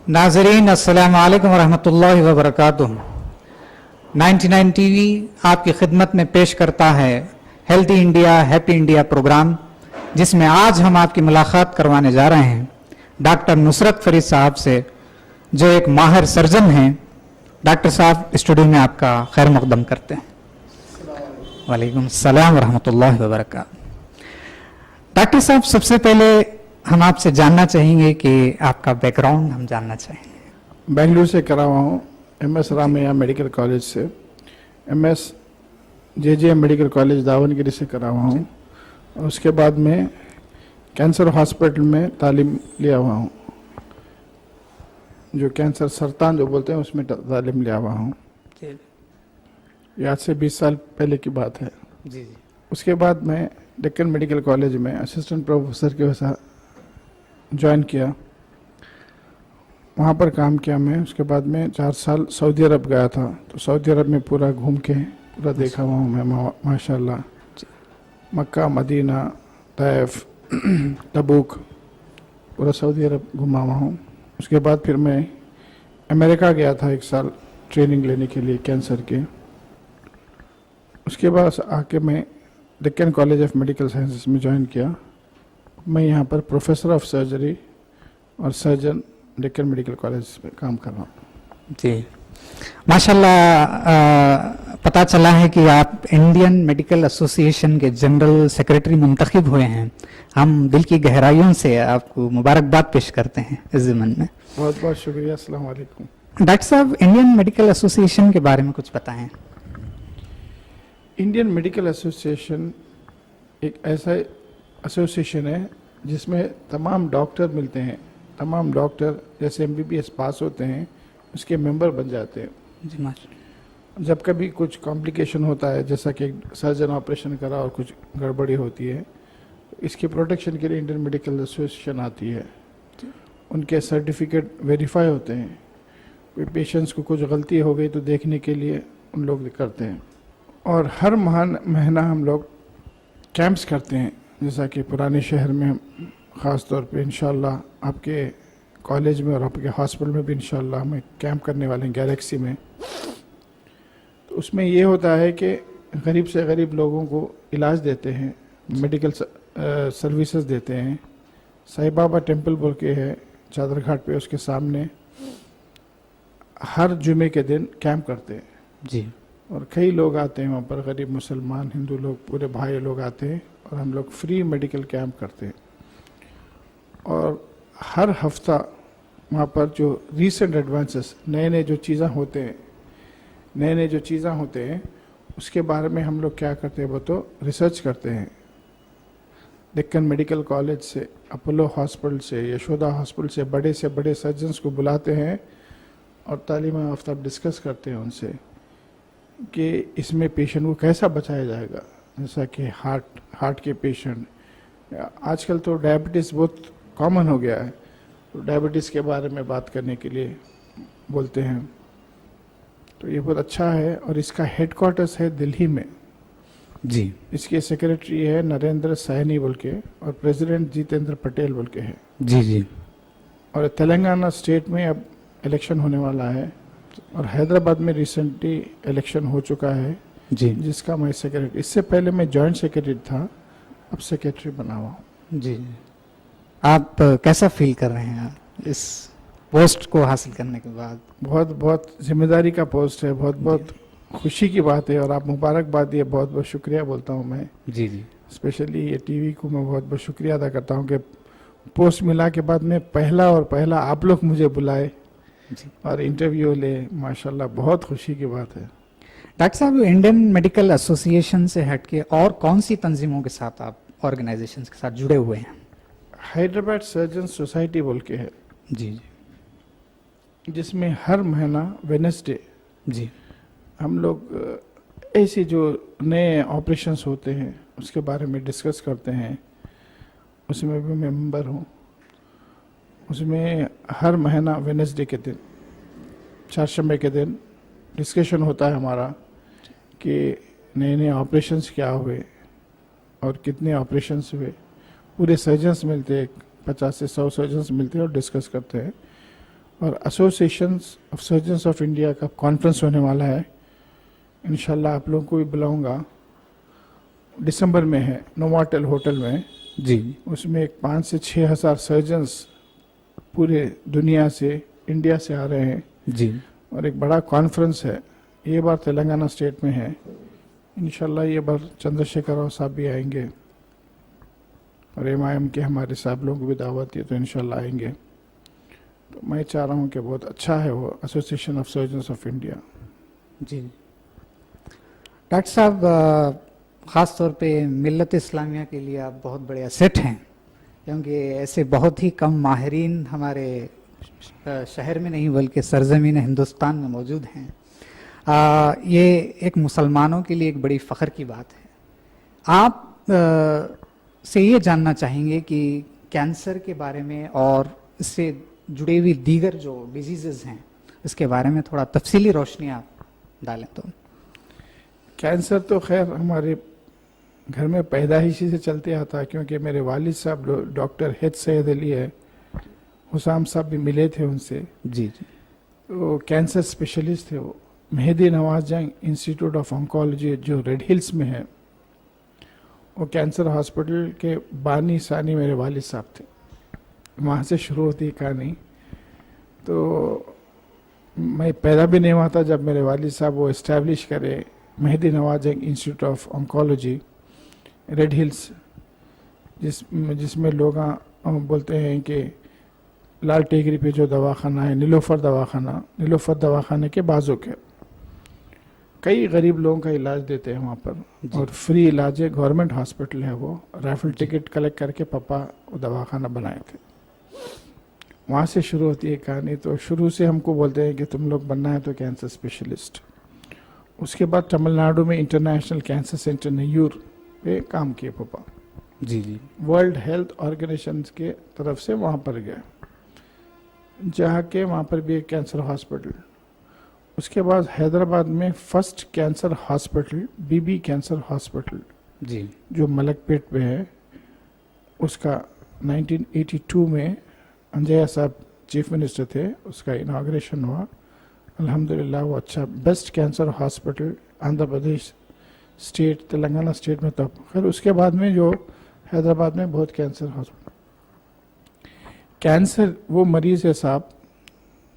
नाज़रीन अस्सलामु अलैकुम वरहमतुल्लाहि वबरकातुहू। 99 टीवी आपकी खिदमत में पेश करता है healthy India happy India programme, जिसमें आज हम आपकी मुलाकात करवाने जा रहे हैं डॉक्टर नुसरत फरीद साहब से, जो एक माहिर सर्जन हैं। डॉक्टर साहब स्टूडियो में आपका खैर मकदम करते हैं। वालेकुम सलाम वरहमतुल्लाहि वबरकातुहू। डॉक्टर साहब, सबसे पहले हम आपसे जानना चाहेंगे कि आपका बैकग्राउंड हम जानना चाहेंगे। बेंगलुरु से करा हुआ हूँ, MS रामैया मेडिकल कॉलेज से, MS JJM medical college Davanagere से करा हुआ हूँ, और उसके बाद में कैंसर हॉस्पिटल में तालीम लिया हुआ हूँ, जो कैंसर सरतान जो बोलते हैं उसमें तालीम लिया हुआ हूँ। ये आज से 20 साल पहले की बात है। जी जी। उसके बाद मैं डेक्कन मेडिकल कॉलेज में असिस्टेंट प्रोफेसर के वैसा ज्वाइन किया, वहाँ पर काम किया मैं। उसके बाद में 4 साल सऊदी अरब गया था, तो सऊदी अरब में पूरा घूम के पूरा देखा हुआ हूँ मैं माशाल्लाह। मक्का, मदीना, तैफ, तबूक, पूरा सऊदी अरब घुमा हुआ हूँ। उसके बाद फिर मैं अमेरिका गया था 1 साल ट्रेनिंग लेने के लिए कैंसर के। उसके बाद आके मैं Deccan college of medical sciences में ज्वाइन किया। मैं यहाँ पर प्रोफेसर ऑफ सर्जरी और सर्जन डेक्कन मेडिकल कॉलेज में काम कर रहा हूँ। जी माशाल्लाह। पता चला है कि आप इंडियन मेडिकल एसोसिएशन के जनरल सेक्रेटरी मुंतखब हुए हैं। हम दिल की गहराइयों से आपको मुबारकबाद पेश करते हैं इस ज़िम्मन में। बहुत बहुत शुक्रिया। अस्सलाम वालेकुम। डॉक्टर साहब, इंडियन मेडिकल एसोसिएशन के बारे में कुछ बताएं। इंडियन मेडिकल एसोसिएशन एक ऐसा एसोसिएशन है जिसमें तमाम डॉक्टर मिलते हैं। तमाम डॉक्टर जैसे MBBS पास होते हैं उसके मेंबर बन जाते हैं। जी माशाल्लाह। जब कभी कुछ कॉम्प्लिकेशन होता है, जैसा कि सर्जन ऑपरेशन करा और कुछ गड़बड़ी होती है, तो इसके प्रोटेक्शन के लिए इंडियन मेडिकल एसोसिएशन आती है। उनके सर्टिफिकेट वेरीफाई होते हैं। कोई पेशेंट्स को कुछ गलती हो गई तो देखने के लिए उन लोग करते हैं। और हर महीना हम लोग कैंप्स करते हैं, जैसा कि पुराने शहर में ख़ास तौर पे इंशाल्लाह आपके कॉलेज में और आपके हॉस्पिटल में भी इंशाल्लाह हमें कैंप करने वाले हैं गैलेक्सी में। तो उसमें ये होता है कि गरीब से गरीब लोगों को इलाज देते हैं, मेडिकल सर्विसेज देते हैं। साईं बाबा टेम्पल बोल के है चादर घाट पे, उसके सामने हर जुमे के दिन कैंप करते हैं। जी। और कई लोग आते हैं वहाँ पर, गरीब मुसलमान हिंदू लोग, पूरे भाई लोग आते हैं, और हम लोग फ्री मेडिकल कैंप करते हैं। और हर हफ्ता वहाँ पर जो रीसेंट एडवांसेस, नए नए जो चीज़ें होते हैं उसके बारे में हम लोग क्या करते हैं वो तो रिसर्च करते हैं। डेक्कन मेडिकल कॉलेज से, अपोलो हॉस्पिटल से, यशोदा हॉस्पिटल से बड़े सर्जन्स को बुलाते हैं और तालीम याफ्ता डिस्कस करते हैं उनसे कि इसमें पेशेंट को कैसा बचाया जाएगा। जैसा कि हार्ट के पेशेंट, आजकल तो डायबिटीज़ बहुत कॉमन हो गया है, तो डायबिटीज़ के बारे में बात करने के लिए बोलते हैं। तो ये बहुत अच्छा है, और इसका हेडक्वार्टर्स है दिल्ली में। जी। इसके सेक्रेटरी है नरेंद्र सैनी बोल के, और प्रेसिडेंट जितेंद्र पटेल बोल के है। जी जी। और तेलंगाना स्टेट में अब इलेक्शन होने वाला है, और हैदराबाद में रिसेंटली इलेक्शन हो चुका है जी। जिसका मैं सेक्रेटरी, इससे पहले मैं जॉइंट सेक्रेटरी था, अब सेक्रेटरी बना हुआ हूँ। जी। आप कैसा फील कर रहे हैं इस पोस्ट को हासिल करने के बाद? बहुत जिम्मेदारी का पोस्ट है, बहुत खुशी की बात है, और आप मुबारकबाद दिए, बहुत शुक्रिया बोलता हूँ मैं। जी जी। स्पेशली ये टीवी को मैं बहुत शुक्रिया अदा करता हूँ कि पोस्ट मिला के बाद में पहला आप लोग मुझे बुलाए जी। और इंटरव्यू ले, माशाल्लाह बहुत खुशी की बात है। डॉक्टर साहब, इंडियन मेडिकल एसोसिएशन से हटके और कौन सी तंजीमों के साथ आप ऑर्गेनाइजेशन के साथ जुड़े हुए हैं? हैदराबाद सर्जन सोसाइटी बोल के है जी जी। जिसमें हर महीना वेडनेसडे जी। हम लोग ऐसे जो नए ऑपरेशंस होते हैं उसके बारे में डिस्कस करते हैं। उसमें भी मैं मेंबर हूँ। उसमें हर महीना वेडनेसडे के दिन, चारशंबे के दिन डिस्कशन होता है हमारा कि नए नए ऑपरेशंस क्या हुए और कितने ऑपरेशंस हुए। पूरे सर्जन्स मिलते हैं, 50 से 100 सर्जन्स मिलते हैं और डिस्कस करते हैं। اور associations of surgeons of India کا کانفرنس ہونے والا ہے. انشاءاللہ آپ لوگوں کو بھی بلاؤں گا. دسمبر میں ہے, نوواٹل ہوٹل میں. جی اس میں 5 سے 6 ہزار سرجنز پورے دنیا سے, انڈیا سے آ رہے ہیں, جی اور ایک بڑا کانفرنس ہے. یہ بار تلنگانہ اسٹیٹ میں ہے. انشاءاللہ یہ بار چندر شیکھر راؤ صاحب بھی آئیں گے, اور MIM کے ہمارے صاحب لوگوں کو بھی دعوت دی, تو انشاءاللہ آئیں گے. تو میں چاہ رہا ہوں کہ بہت اچھا ہے وہ association of surgeons of India. جی ڈاکٹر صاحب, خاص طور پہ ملت اسلامیہ کے لیے آپ بہت بڑے ایسٹ ہیں, کیونکہ ایسے بہت ہی کم ماہرین ہمارے شہر میں نہیں بلکہ سرزمین ہندوستان میں موجود ہیں. یہ ایک مسلمانوں کے لیے ایک بڑی فخر کی بات ہے. آپ سے یہ جاننا چاہیں گے کہ کینسر کے بارے میں اور اس سے جڑے ہوئی دیگر جو ڈیزیزز ہیں اس کے بارے میں تھوڑا تفصیلی روشنی آپ ڈالیں تو. کینسر تو خیر ہمارے گھر میں پیدائشی سے چلتے آتا ہے, کیونکہ میرے والد صاحب ڈاکٹر ہیت سید علی ہے, حسام صاحب بھی ملے تھے ان سے. جی جی وہ کینسر اسپیشلسٹ تھے. وہ مہدی Nawaz Jang institute of oncology جو ریڈ ہلز میں ہے, وہ کینسر ہاسپٹل کے بانی ثانی میرے والد صاحب تھے. وہاں سے شروع ہوتی ہے کہانی. تو میں پیدا بھی نہیں ہوا تھا جب میرے والد صاحب وہ اسٹیبلش کرے Mehdi Nawaz Jang institute of oncology Red Hills, جس میں لوگ بولتے ہیں کہ لال ٹیکری پہ جو دواخانہ ہے نیلوفر دواخانہ, نیلوفر دواخانے کے بازو کے کئی غریب لوگوں کا علاج دیتے ہیں وہاں پر, اور فری علاج ہے. گورنمنٹ ہاسپٹل ہے وہ. رائفل ٹکٹ کلیکٹ کر کے پپا وہ دواخانہ بنائے تھے. وہاں سے شروع ہوتی ہے کہانی. تو شروع سے ہم کو بولتے ہیں کہ تم لوگ بننا ہے تو کینسر اسپیشلسٹ. اس کے بعد تمل ناڈو میں انٹرنیشنل کینسر سینٹر نیور پہ کام کیے پپا. جی جی ورلڈ ہیلتھ آرگنائزیشن کے طرف سے وہاں پر گئے, جہاں کے وہاں پر بھی ایک کینسر ہاسپٹل. اس کے بعد حیدرآباد میں first cancer hospital BB cancer hospital جی جو ملک پیٹ پہ ہے, اس کا 1982 میں انجیا صاحب چیف منسٹر تھے, اس کا اناگریشن ہوا. الحمدللہ وہ اچھا best cancer hospital Andhra Pradesh state, Telangana state میں. تب خیر اس کے بعد میں جو حیدرآباد میں بہت کینسر ہاسپٹل. کینسر وہ مریض ہے صاحب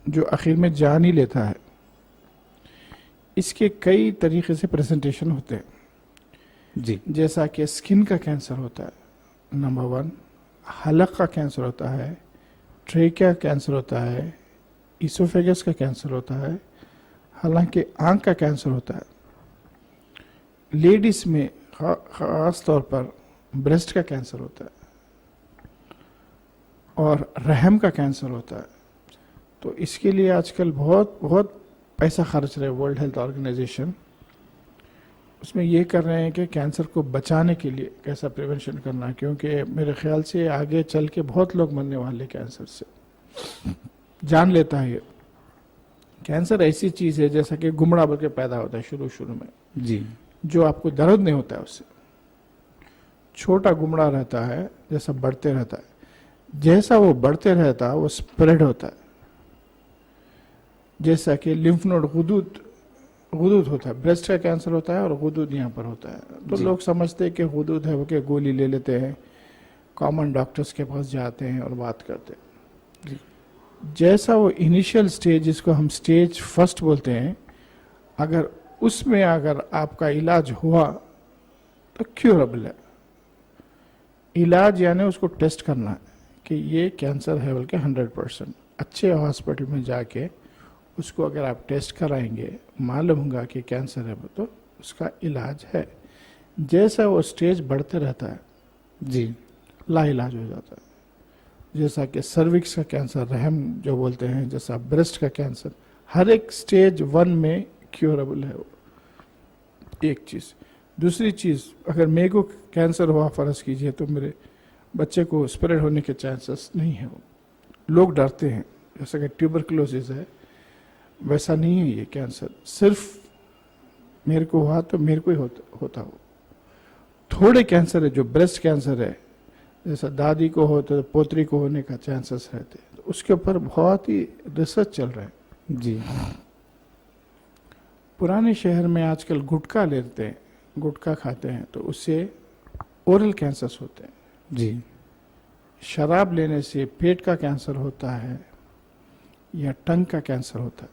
جو آخر میں جان ہی لیتا ہے. اس کے کئی طریقے سے پریزنٹیشن ہوتے ہیں. جی جیسا کہ اسکن کا کینسر ہوتا ہے نمبر 1, حلق کا کینسر ہوتا ہے, ٹریکیا کینسر ہوتا ہے, ایسوفیگس کا کینسر ہوتا ہے, حالانکہ آنکھ کا کینسر ہوتا ہے. لیڈیز میں خاص طور پر بریسٹ کا کینسر ہوتا ہے, اور رحم کا کینسر ہوتا ہے. تو اس کے لیے آج کل بہت پیسہ خرچ رہے ورلڈ ہیلتھ آرگنائزیشن. اس میں یہ کر رہے ہیں کہ کینسر کو بچانے کے لیے کیسا پریونشن کرنا, کیونکہ میرے خیال سے آگے چل کے بہت لوگ مرنے والے کینسر سے, جان لیتا ہے. یہ کینسر ایسی چیز ہے جیسا کہ گمڑا بل کے پیدا ہوتا ہے شروع میں, جی جو آپ کو درد نہیں ہوتا ہے اس سے. چھوٹا گمڑا رہتا ہے, جیسا بڑھتے رہتا ہے, جیسا وہ بڑھتے رہتا ہے وہ اسپریڈ ہوتا ہے. جیسا کہ لمف نوڈ غدود ہوتا ہے, بریسٹ کا کینسر ہوتا ہے اور غدود یہاں پر ہوتا ہے. تو لوگ سمجھتے ہیں کہ غدود ہے وہ کہ گولی لے لیتے ہیں, کامن ڈاکٹرز کے پاس جاتے ہیں اور بات کرتے ہیں. جیسا وہ انیشیل سٹیج, جس کو ہم سٹیج فرسٹ بولتے ہیں, اگر اس میں آپ کا علاج ہوا تو کیوربل ہے. علاج یعنی اس کو ٹیسٹ کرنا ہے کہ یہ کینسر ہے بلکہ 100%. اچھے ہاسپٹل میں جا کے اس کو اگر آپ ٹیسٹ کرائیں گے, معلوم ہوگا کہ کینسر ہے تو اس کا علاج ہے. جیسا وہ سٹیج بڑھتے رہتا ہے جی لا علاج ہو جاتا ہے. جیسا کہ سروکس کا کینسر, رحم جو بولتے ہیں, جیسا بریسٹ کا کینسر, ہر ایک سٹیج 1 میں کیوربل ہے وہ. ایک چیز. دوسری چیز, اگر میرے کو کینسر ہوا فرض کیجئے تو میرے بچے کو اسپریڈ ہونے کے چانسز نہیں ہیں. لوگ ڈرتے ہیں, جیسا کہ ٹیوبرکلوسس ہے ویسا نہیں ہے یہ کینسر. صرف میرے کو ہوا تو میرے کو ہی ہوتا ہو. تھوڑے کینسر ہے جو بریسٹ کینسر ہے, جیسا دادی کو ہو تو پوتری کو ہونے کا چانسز رہتے, تو उसके ऊपर बहुत ही रिसर्च चल रहा है। जी पुराने शहर में आजकल गुटखा लेते हैं, गुटखा खाते हैं, तो उससे ओरल कैंसर्स होते हैं। जी शराब लेने से पेट का कैंसर होता है या टंग का कैंसर होता है।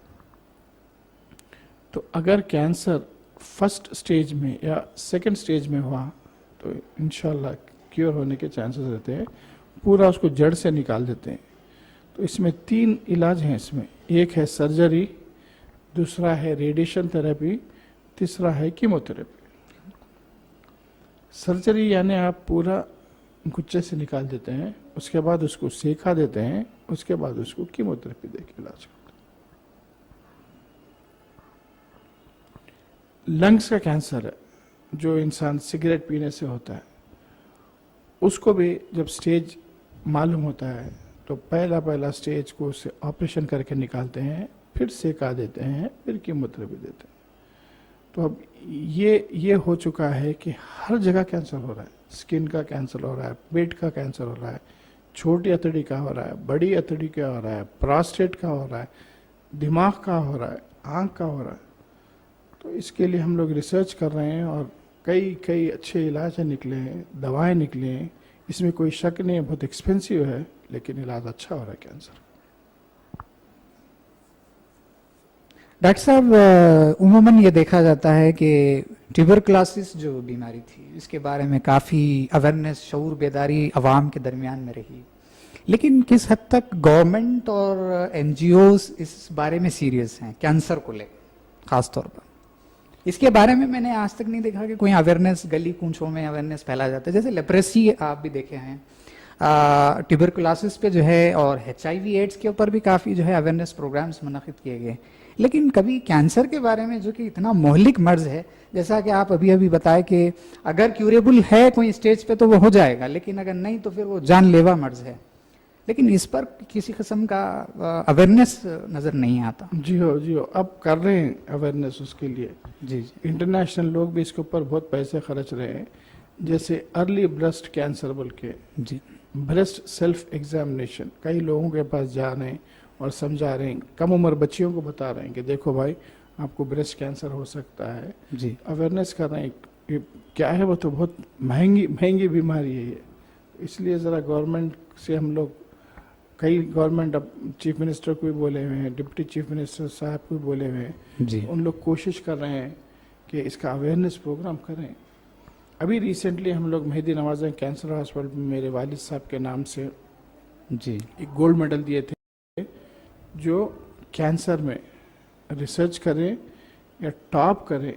तो अगर कैंसर फर्स्ट स्टेज में या सेकंड स्टेज में हुआ तो इंशाल्लाह क्योर होने के चांसेस रहते हैं, पूरा उसको जड़ से निकाल देते हैं। तो इसमें 3 इलाज हैं इसमें, एक है सर्जरी, दूसरा है रेडिएशन थेरेपी, तीसरा है कीमोथेरेपी। सर्जरी यानी आप पूरा गुच्चे से निकाल देते हैं, उसके बाद उसको सेका देते हैं, उसके बाद उसको कीमोथेरेपी देके इलाज करते हैं। लंग्स का कैंसर है जो इंसान सिगरेट पीने से होता है, उसको भी जब स्टेज मालूम होता है तो पहला स्टेज को उससे ऑपरेशन करके निकालते हैं, फिर सेका देते हैं, फिर कीमोथेरेपी देते हैं। तो अब ये हो चुका है कि हर जगह कैंसर हो रहा है, स्किन का कैंसर हो रहा है, पेट का कैंसर हो रहा है, छोटी अतड़ी का हो रहा है, बड़ी अतड़ी का हो रहा है, प्रोस्टेट का हो रहा है, दिमाग का हो रहा है, आँख का हो रहा है। तो इसके लिए हम लोग रिसर्च कर रहे हैं और कई अच्छे इलाज निकले हैं, दवाएं निकले हैं, इसमें कोई शक नहीं है, बहुत एक्सपेंसिव है लेकिन इलाज अच्छा हो रहा है कैंसर। डॉक्टर साहब, उमूमन ये देखा जाता है कि ट्यूबरकुलोसिस जो बीमारी थी इसके बारे में काफ़ी अवेयरनेस, शऊर बेदारी अवाम के दरमियान में रही, लेकिन किस हद तक गवर्नमेंट और एनजीओज इस बारे में सीरियस हैं कैंसर को लेकर खास तौर पर? इसके बारे में मैंने आज तक नहीं देखा कि कोई अवेयरनेस गली कूंचों में अवेयरनेस फैला जाता है। जैसे लेप्रेसी आप भी देखे हैं, ट्यूबरकुलोसिस पे जो है, और HIV एड्स के ऊपर भी काफ़ी जो है अवेयरनेस प्रोग्राम्स मुनक़िद किए गए, लेकिन कभी कैंसर के बारे में जो कि इतना मोहलिक मर्ज है, जैसा कि आप अभी बताए कि अगर क्यूरेबल है कोई स्टेज पे तो वो हो जाएगा, लेकिन अगर नहीं तो फिर वो जानलेवा मर्ज है, लेकिन इस पर किसी किस्म का अवेयरनेस नज़र नहीं आता। जी हो, अब कर रहे हैं अवेयरनेस उसके लिए। जी इंटरनेशनल लोग भी इसके ऊपर बहुत पैसे खर्च रहे हैं, जैसे अर्ली ब्रेस्ट कैंसर बोल के, जी ब्रेस्ट सेल्फ एग्जामिनेशन कई लोगों के पास जा रहे हैं और समझा रहे हैं, कम उम्र बच्चियों को बता रहे हैं कि देखो भाई आपको ब्रेस्ट कैंसर हो सकता है। जी अवेयरनेस कर रहे हैं। ये क्या है, वो तो बहुत महंगी बीमारी है ये, इसलिए ज़रा गवर्नमेंट से हम लोग, कई गवर्नमेंट अब चीफ मिनिस्टर को भी बोले हुए हैं, डिप्टी चीफ मिनिस्टर साहब को भी बोले हुए हैं, जी उन लोग कोशिश कर रहे हैं कि इसका अवेयरनेस प्रोग्राम करें। अभी रिसेंटली हम लोग मेहदी नवाज़ कैंसर हॉस्पिटल में मेरे वालिद साहब के नाम से जी एक गोल्ड मेडल दिए थे, जो कैंसर में रिसर्च करें या टॉप करें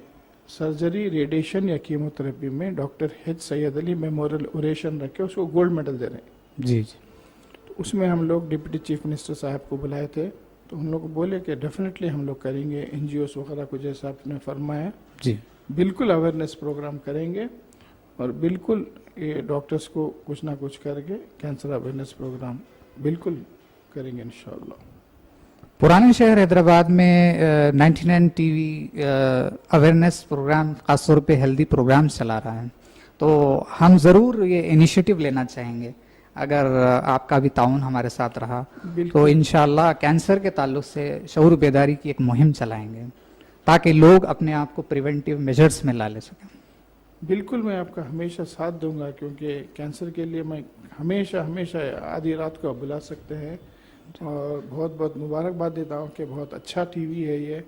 सर्जरी, रेडिएशन या कीमोथेरेपी में, doctor H Syed Ali memorial oration रखे उसको गोल्ड मेडल दे रहे हैं। जी जी तो उसमें हम लोग डिप्टी चीफ मिनिस्टर साहब को बुलाए थे, तो उन लोग को बोले कि डेफिनेटली हम लोग करेंगे, NGOs वगैरह को जैसा आपने फरमाया, जी बिल्कुल अवेयरनेस प्रोग्राम करेंगे और बिल्कुल ये डॉक्टर्स को कुछ ना कुछ करके कैंसर अवेयरनेस प्रोग्राम बिल्कुल करेंगे इंशाअल्लाह। पुराने शहर हैदराबाद में 99 टीवी अवेयरनेस प्रोग्राम, खासतौर पे हेल्दी प्रोग्राम चला रहा है, तो हम ज़रूर ये इनिशिएटिव लेना चाहेंगे। अगर आपका भी ताउन हमारे साथ रहा तो इंशाअल्लाह कैंसर के ताल्लुक से शऊर बेदारी की एक मुहिम चलाएंगे ताकि लोग अपने आप को प्रिवेंटिव मेजर्स में ला ले सकें। बिल्कुल, मैं आपका हमेशा साथ दूंगा, क्योंकि कैंसर के लिए मैं हमेशा आधी रात को बुला सकते हैं। और बहुत बहुत मुबारकबाद देता हूँ कि बहुत अच्छा टीवी है ये,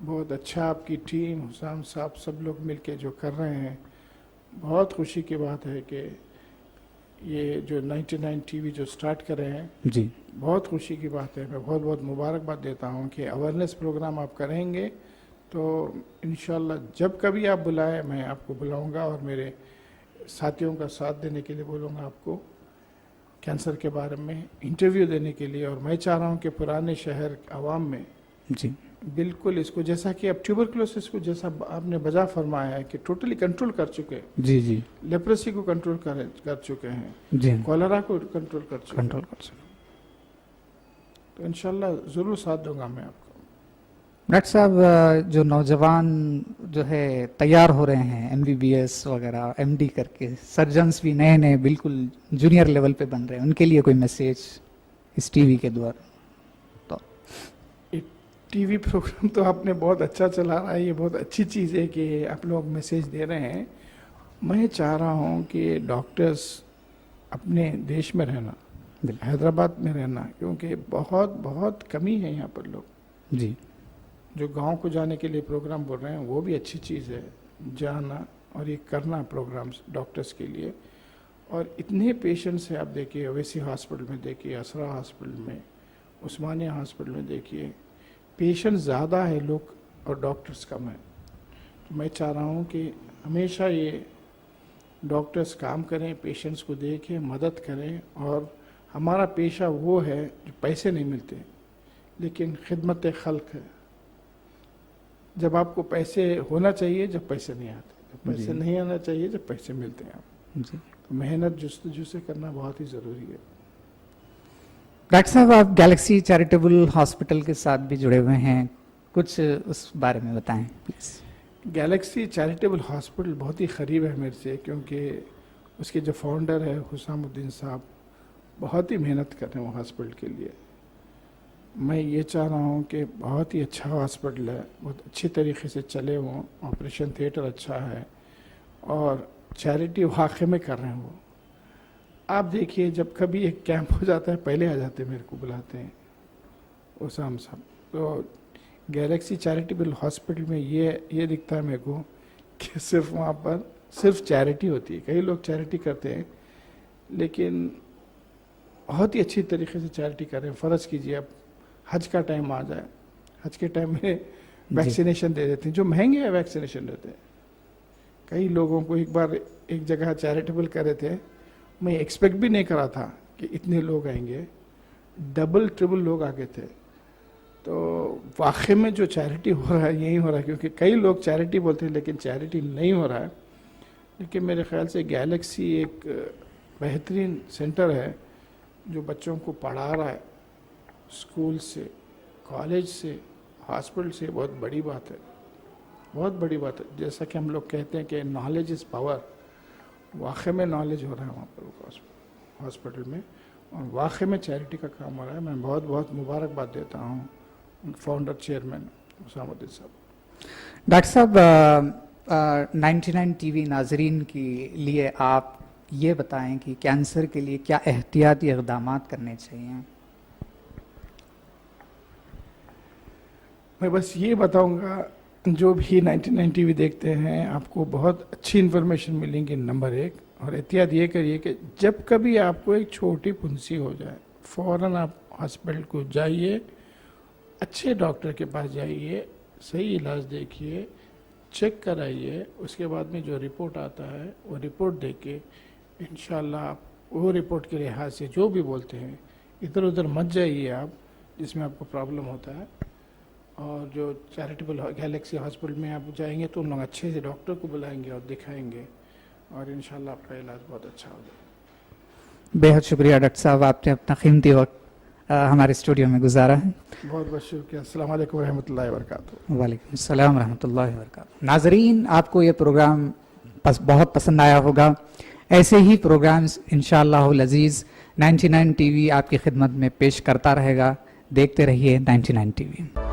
बहुत अच्छा आपकी टीम, हुसाम साहब, सब लोग मिलके जो कर रहे हैं, बहुत खुशी की बात है कि ये जो 99 टीवी जो स्टार्ट कर रहे हैं, जी बहुत खुशी की बात है। मैं बहुत बहुत मुबारकबाद देता हूँ कि अवेयरनेस प्रोग्राम आप करेंगे, तो इंशाल्लाह जब कभी आप बुलाएं मैं आपको बुलाऊंगा और मेरे साथियों का साथ देने के लिए बोलूँगा आपको, कैंसर के बारे में इंटरव्यू देने के लिए। और मैं चाह रहा हूँ कि पुराने शहर आवाम में जी बिल्कुल इसको, जैसा कि अब ट्यूबरकुलोसिस को जैसा आपने बजा फरमाया है कि टोटली कंट्रोल कर चुके हैं, जी जी लेप्रेसी को कंट्रोल कर चुके हैं, जी कॉलरा को कंट्रोल कर चुके हैं, कंट्रोल कर सकते। तो इंशाल्लाह ज़रूर साथ दूंगा मैं आपको। डॉक्टर साहब, जो नौजवान जो है तैयार हो रहे हैं MBBS वगैरह MD करके, सर्जन्स भी नए बिल्कुल जूनियर लेवल पे बन रहे हैं, उनके लिए कोई मैसेज? اس ٹی وی کے دوارا. تو ٹی وی پروگرام تو آپ نے بہت اچھا چلا رہا ہے, یہ بہت اچھی چیز ہے کہ آپ لوگ میسیج دے رہے ہیں. میں چاہ رہا ہوں کہ ڈاکٹرز اپنے دیش میں رہنا, حیدرآباد میں رہنا, کیونکہ بہت بہت کمی ہے یہاں پر لوگ. جی جو گاؤں کو جانے کے لیے پروگرام بول رہے ہیں وہ بھی اچھی چیز ہے, جانا اور یہ کرنا پروگرامز ڈاکٹرز کے لیے. اور اتنے پیشنٹس ہیں, آپ دیکھیے اویسی ہاسپٹل میں دیکھیے, اسرا ہاسپٹل میں, عثمانیہ ہاسپٹل میں دیکھیے, پیشنٹ زیادہ ہے لوگ اور ڈاکٹرز کم ہیں. تو میں چاہ رہا ہوں کہ ہمیشہ یہ ڈاکٹرز کام کریں, پیشنٹس کو دیکھیں, مدد کریں. اور ہمارا پیشہ وہ ہے جو پیسے نہیں ملتے لیکن خدمت خلق ہے. جب آپ کو پیسے ہونا چاہیے جب پیسے نہیں آتے, جب پیسے نہیں آنا چاہیے جب پیسے ملتے ہیں. آپ جی تو محنت جستجو سے کرنا بہت ہی ضروری ہے. ڈاکٹر صاحب آپ گیلیکسی چیریٹیبل ہاسپٹل کے ساتھ بھی جڑے ہوئے ہیں, کچھ اس بارے میں بتائیں پلیز. گیلیکسی چیریٹیبل ہاسپٹل بہت ہی قریب ہے میرے سے, کیونکہ اس کے جو فاؤنڈر ہے حسام الدین صاحب بہت ہی محنت کر رہے ہیں وہ ہاسپٹل کے لیے. میں یہ چاہ رہا ہوں کہ بہت ہی اچھا ہاسپٹل ہے, بہت اچھی طریقے سے چلے ہوں, آپریشن تھیٹر اچھا ہے اور چیریٹی واقعے میں کر رہے ہیں وہ. آپ دیکھیے جب کبھی ایک کیمپ ہو جاتا ہے پہلے آ جاتے ہیں, میرے کو بلاتے ہیں حسام صاحب. تو گیلیکسی چیریٹیبل ہاسپٹل میں یہ دکھتا ہے میرے کو کہ صرف وہاں پر صرف چیریٹی ہوتی ہے. کئی لوگ چیریٹی کرتے ہیں لیکن بہت ہی اچھی طریقے سے چیریٹی کر رہے ہیں. فرض کیجیے اب حج کا ٹائم آ جائے, حج کے ٹائم میں ویکسینیشن دے دیتے ہیں, جو مہنگے ہیں ویکسینیشن دیتے ہیں. کئی لوگوں کو ایک بار ایک جگہ چیریٹیبل کر رہے تھے, میں ایکسپیکٹ بھی نہیں کرا تھا کہ اتنے لوگ آئیں گے, ڈبل ٹربل لوگ آگے تھے. تو واقعی میں جو چیریٹی ہو رہا ہے یہی ہو رہا ہے, کیونکہ کئی لوگ چیریٹی بولتے ہیں لیکن چیریٹی نہیں ہو رہا ہے. لیکن میرے خیال سے گیلیکسی ایک بہترین سینٹر ہے جو بچوں کو پڑھا رہا ہے, اسکول سے, کالج سے, ہاسپٹل سے. بہت بڑی بات ہے, بہت بڑی بات ہے. جیسا کہ ہم لوگ کہتے ہیں کہ نالج از پاور, واقعی میں نالج ہو رہا ہے وہاں پر ہاسپٹل میں, اور واقعی میں چیریٹی کا کام ہو رہا ہے. میں بہت بہت مبارکباد دیتا ہوں فاؤنڈر چیئرمین حسام الدین صاحب. ڈاکٹر صاحب 99 ٹی وی ناظرین کے لیے آپ یہ بتائیں کہ کینسر کے لیے کیا احتیاطی اقدامات کرنے چاہیے. میں بس یہ بتاؤں گا, جو بھی 99 ٹی وی دیکھتے ہیں آپ کو بہت اچھی انفارمیشن ملیں گی. نمبر 1, اور احتیاط یہ کریے کہ جب کبھی آپ کو ایک چھوٹی پھنسی ہو جائے فوراً آپ ہاسپٹل کو جائیے, اچھے ڈاکٹر کے پاس جائیے, صحیح علاج دیکھیے, چیک کرائیے. اس کے بعد میں جو رپورٹ آتا ہے وہ رپورٹ دیکھ کے انشاءاللہ آپ وہ رپورٹ کے لحاظ سے جو بھی بولتے ہیں ادھر ادھر مت جائیے آپ جس میں آپ کو پرابلم ہوتا ہے. اور جو چیریٹیبل گیلیکسی ہاسپٹل میں آپ جائیں گے تو ان لوگ اچھے سے ڈاکٹر کو بلائیں گے اور دکھائیں گے, اور انشاءاللہ آپ کا علاج بہت اچھا ہوگا. بہت شکریہ ڈاکٹر صاحب, آپ نے اپنا قیمتی وقت ہمارے اسٹوڈیو میں گزارا ہے. بہت بہت شکریہ. السلام علیکم ورحمۃ اللہ وبرکاتہ. وعلیکم السلام ورحمۃ اللہ وبرکاتہ. ناظرین, آپ کو یہ پروگرام بہت پسند آیا ہوگا. ایسے ہی پروگرامز انشاءاللہ العزیز 99 ٹی وی آپ کی خدمت میں پیش کرتا رہے گا. دیکھتے رہیے 99 ٹی وی.